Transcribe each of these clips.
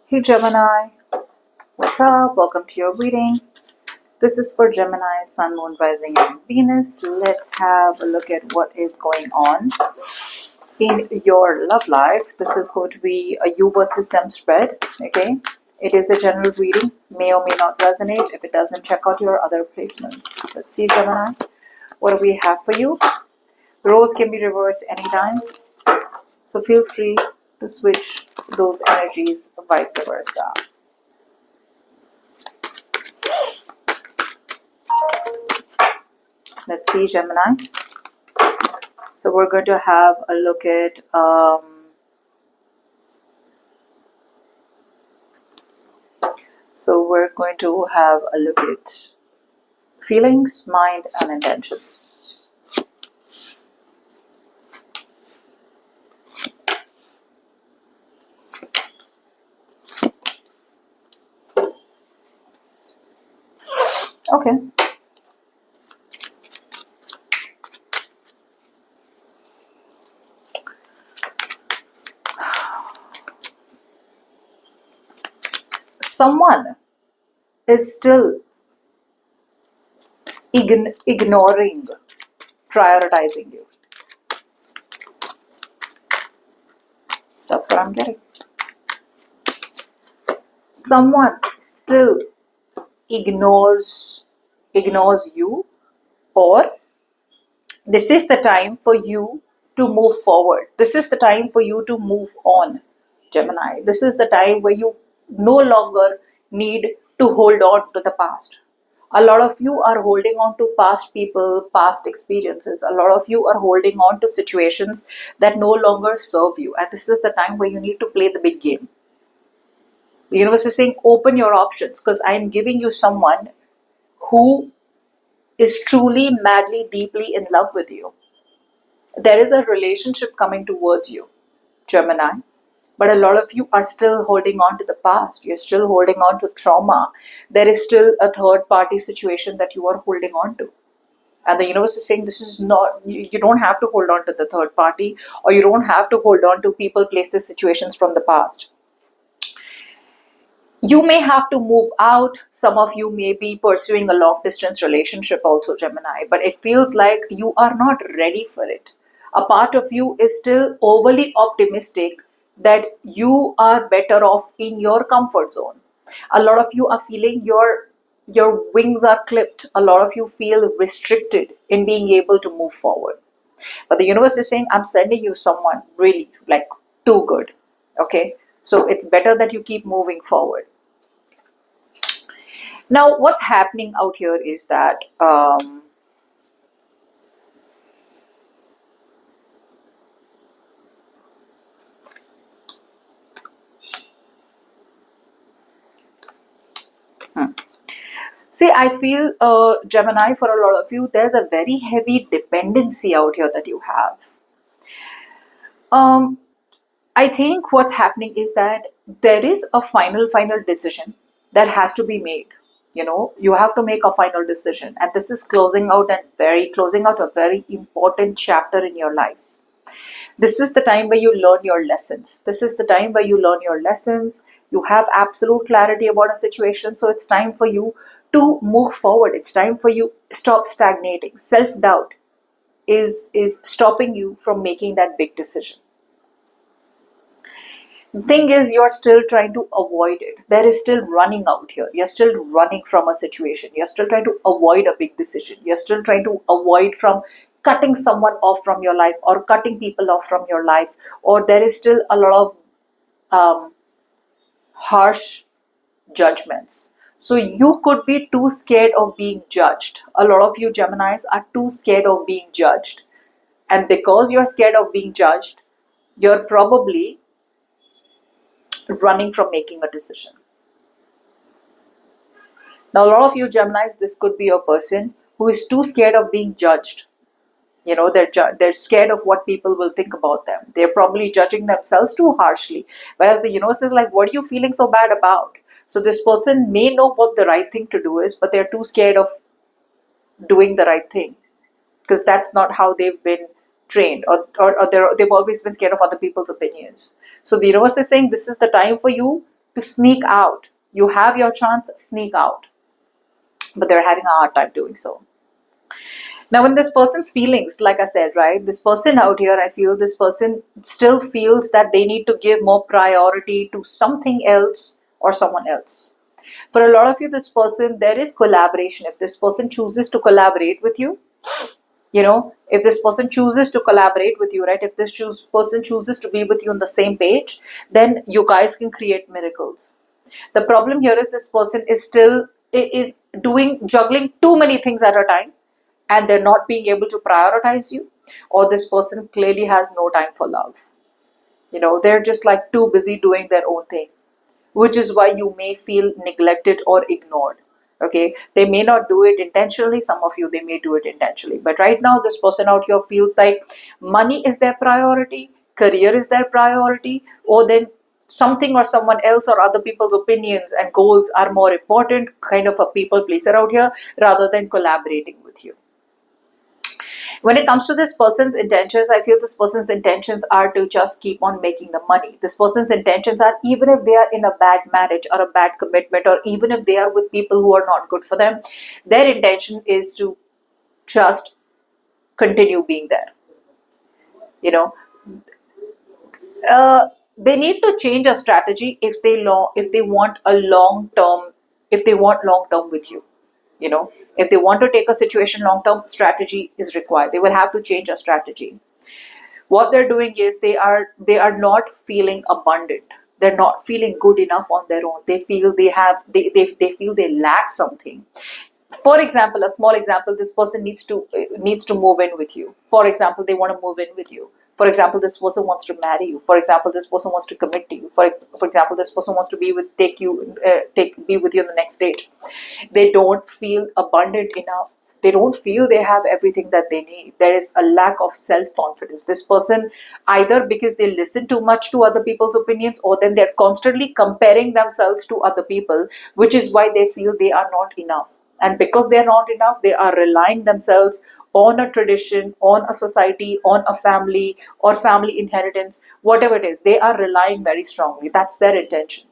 Hey Gemini, what's up? Welcome to your reading. This is for Gemini, Sun, Moon, Rising, and Venus. Let's have a look at what is going on in your love life. This is going to be a you versus them spread, okay? It is a general reading, may or may not resonate. If it doesn't, check out your other placements. Let's see, Gemini, what do we have for you? Roles can be reversed anytime, so feel free to switch those energies, vice versa. Let's see, Gemini. So we're going to have a look at feelings, mind, and intentions. Okay. Someone is still ignoring, prioritizing you. That's what I'm getting. Someone still ignores you, or this is the time for you to move forward. This is the time for you to move on, Gemini. This is the time where you no longer need to hold on to the past. A lot of you are holding on to past people, past experiences. A lot of you are holding on to situations that no longer serve you. And this is the time where you need to play the big game. The universe is saying, open your options, because I'm giving you someone who is truly, madly, deeply in love with you. There is a relationship coming towards you, Gemini. But a lot of you are still holding on to the past. You're still holding on to trauma. There is still a third party situation that you are holding on to. And the universe is saying this is not, you don't have to hold on to the third party, or you don't have to hold on to people, places, situations from the past. You may have to move out. Some of you may be pursuing a long distance relationship also, Gemini, but it feels like you are not ready for it. A part of you is still overly optimistic that you are better off in your comfort zone. A lot of you are feeling your wings are clipped. A lot of you feel restricted in being able to move forward. But the universe is saying, I'm sending you someone really like too good. Okay. So it's better that you keep moving forward. Now, what's happening out here is that see, I feel, Gemini, for a lot of you, there's a very heavy dependency out here that you have. I think what's happening is that there is a final decision that has to be made. You know, you have to make a final decision, and this is closing out a very important chapter in your life. This is the time where you learn your lessons. This is the time where you learn your lessons. You have absolute clarity about a situation, so it's time for you to move forward. It's time for you stop stagnating. Self-doubt is stopping you from making that big decision. The thing is, you're still trying to avoid it. There is still running out here. You're still running from a situation. You're still trying to avoid a big decision. You're still trying to avoid from cutting someone off from your life, or cutting people off from your life, or there is still a lot of harsh judgments. So you could be too scared of being judged. A lot of you Geminis are too scared of being judged. And because you're scared of being judged, you're probably running from making a decision. Now, a lot of you Geminis, this could be a person who is too scared of being judged. You know, they're scared of what people will think about them. They're probably judging themselves too harshly. Whereas the universe is like, what are you feeling so bad about? So this person may know what the right thing to do is, but they're too scared of doing the right thing, because that's not how they've been trained, or they've always been scared of other people's opinions. So the universe is saying this is the time for you to sneak out. You have your chance, sneak out. But they're having a hard time doing so. Now, in this person's feelings, like I said, right, this person out here, I feel this person still feels that they need to give more priority to something else or someone else. For a lot of you, this person, there is collaboration. If this person chooses to collaborate with you, if this person chooses to collaborate with you, right, if this person chooses to be with you on the same page, then you guys can create miracles. The problem here is this person is still is doing juggling too many things at a time, and they're not being able to prioritize you, or this person clearly has no time for love. They're just like too busy doing their own thing, which is why you may feel neglected or ignored. Okay, they may not do it intentionally. Some of you, they may do it intentionally, but right now this person out here feels like money is their priority, career is their priority, or then something or someone else or other people's opinions and goals are more important, kind of a people pleaser out here, rather than collaborating with you. When it comes to this person's intentions, I feel this person's intentions are to just keep on making the money. This person's intentions are, even if they are in a bad marriage or a bad commitment, or even if they are with people who are not good for them, their intention is to just continue being there. They need to change a strategy if they want a long term, if they want long term with you. If they want to take a situation long term, strategy is required. They will have to change a strategy. What they're doing is they are not feeling abundant. They're not feeling good enough on their own. They feel they feel they lack something. For example, a small example, this person needs to move in with you. For example, they want to move in with you. For example, this person wants to marry you. For example, this person wants to commit to you. For example, this person wants to be with you in the next stage. They don't feel abundant enough. They don't feel they have everything that they need. There is a lack of self-confidence. This person, either because they listen too much to other people's opinions, or then they're constantly comparing themselves to other people, which is why they feel they are not enough. And because they're not enough, they are relying themselves on a tradition, on a society, on a family, or family inheritance, whatever it is. They are relying very strongly. That's their intention.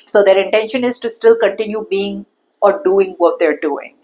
So their intention is to still continue being or doing what they're doing.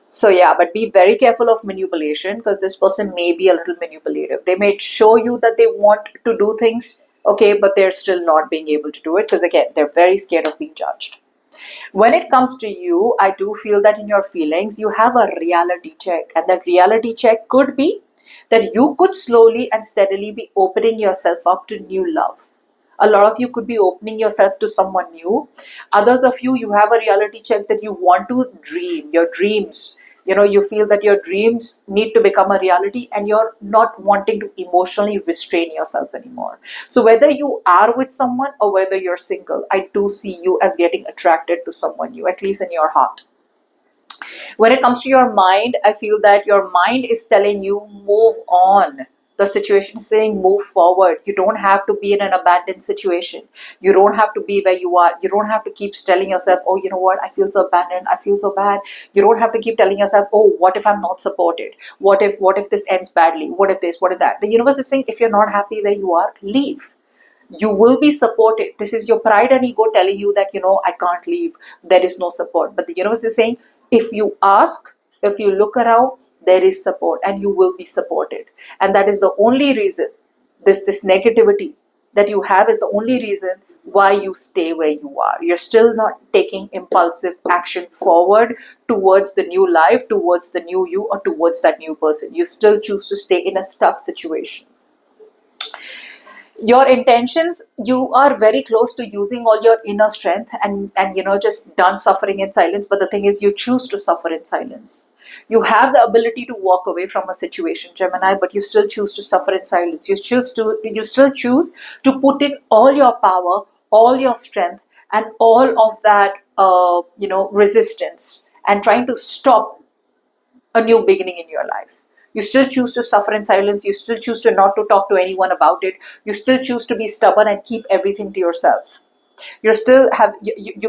So yeah, but be very careful of manipulation, because this person may be a little manipulative. They may show you that they want to do things, okay, but they're still not being able to do it, because again, they're very scared of being judged. When it comes to you, I do feel that in your feelings, you have a reality check. And that reality check could be that you could slowly and steadily be opening yourself up to new love. A lot of you could be opening yourself to someone new. Others of you, you have a reality check that you want to dream. Your dreams, you feel that your dreams need to become a reality, and you're not wanting to emotionally restrain yourself anymore. So whether you are with someone or whether you're single, I do see you as getting attracted to someone new, at least in your heart. When it comes to your mind, I feel that your mind is telling you move on. The situation is saying move forward. You don't have to be in an abandoned situation. You don't have to be where you are. You don't have to keep telling yourself, oh, you know what, I feel so abandoned, I feel so bad. You don't have to keep telling yourself, oh, what if I'm not supported? What if this ends badly? What if this? What if that? The universe is saying, if you're not happy where you are, leave. You will be supported. This is your pride and ego telling you that, I can't leave. There is no support. But the universe is saying, if you ask, if you look around, there is support, and you will be supported. And that is the only reason, this negativity that you have is the only reason why you stay where you are. You're still not taking impulsive action forward towards the new life, towards the new you, or towards that new person. You still choose to stay in a stuck situation. Your intentions, you are very close to using all your inner strength and just done suffering in silence. But the thing is, you choose to suffer in silence. You have the ability to walk away from a situation, Gemini, but you still choose to suffer in silence. You still choose to put in all your power, all your strength, and all of that resistance, and trying to stop a new beginning in your life. You still choose to suffer in silence. You still choose to not to talk to anyone about it. You still choose to be stubborn and keep everything to yourself. You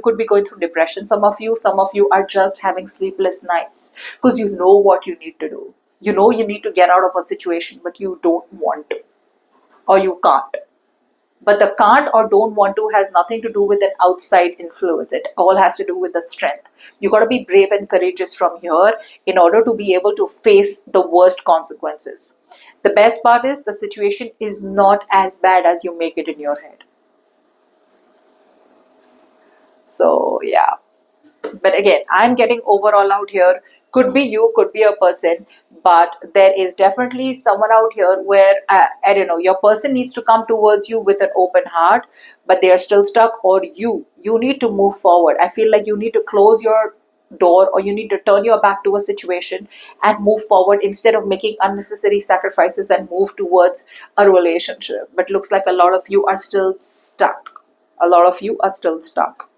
could be going through depression. Some of you are just having sleepless nights because you know what you need to do. You know you need to get out of a situation, but you don't want to, or you can't. But the can't or don't want to has nothing to do with an outside influence. It all has to do with the strength. You got to be brave and courageous from here in order to be able to face the worst consequences. The best part is the situation is not as bad as you make it in your head. So, yeah. But again, I'm getting overall out here. Could be you, could be a person, but there is definitely someone out here where I don't know, your person needs to come towards you with an open heart, but they are still stuck, or you need to move forward. I feel like you need to close your door, or you need to turn your back to a situation and move forward instead of making unnecessary sacrifices and move towards a relationship. But looks like a lot of you are still stuck. A lot of you are still stuck.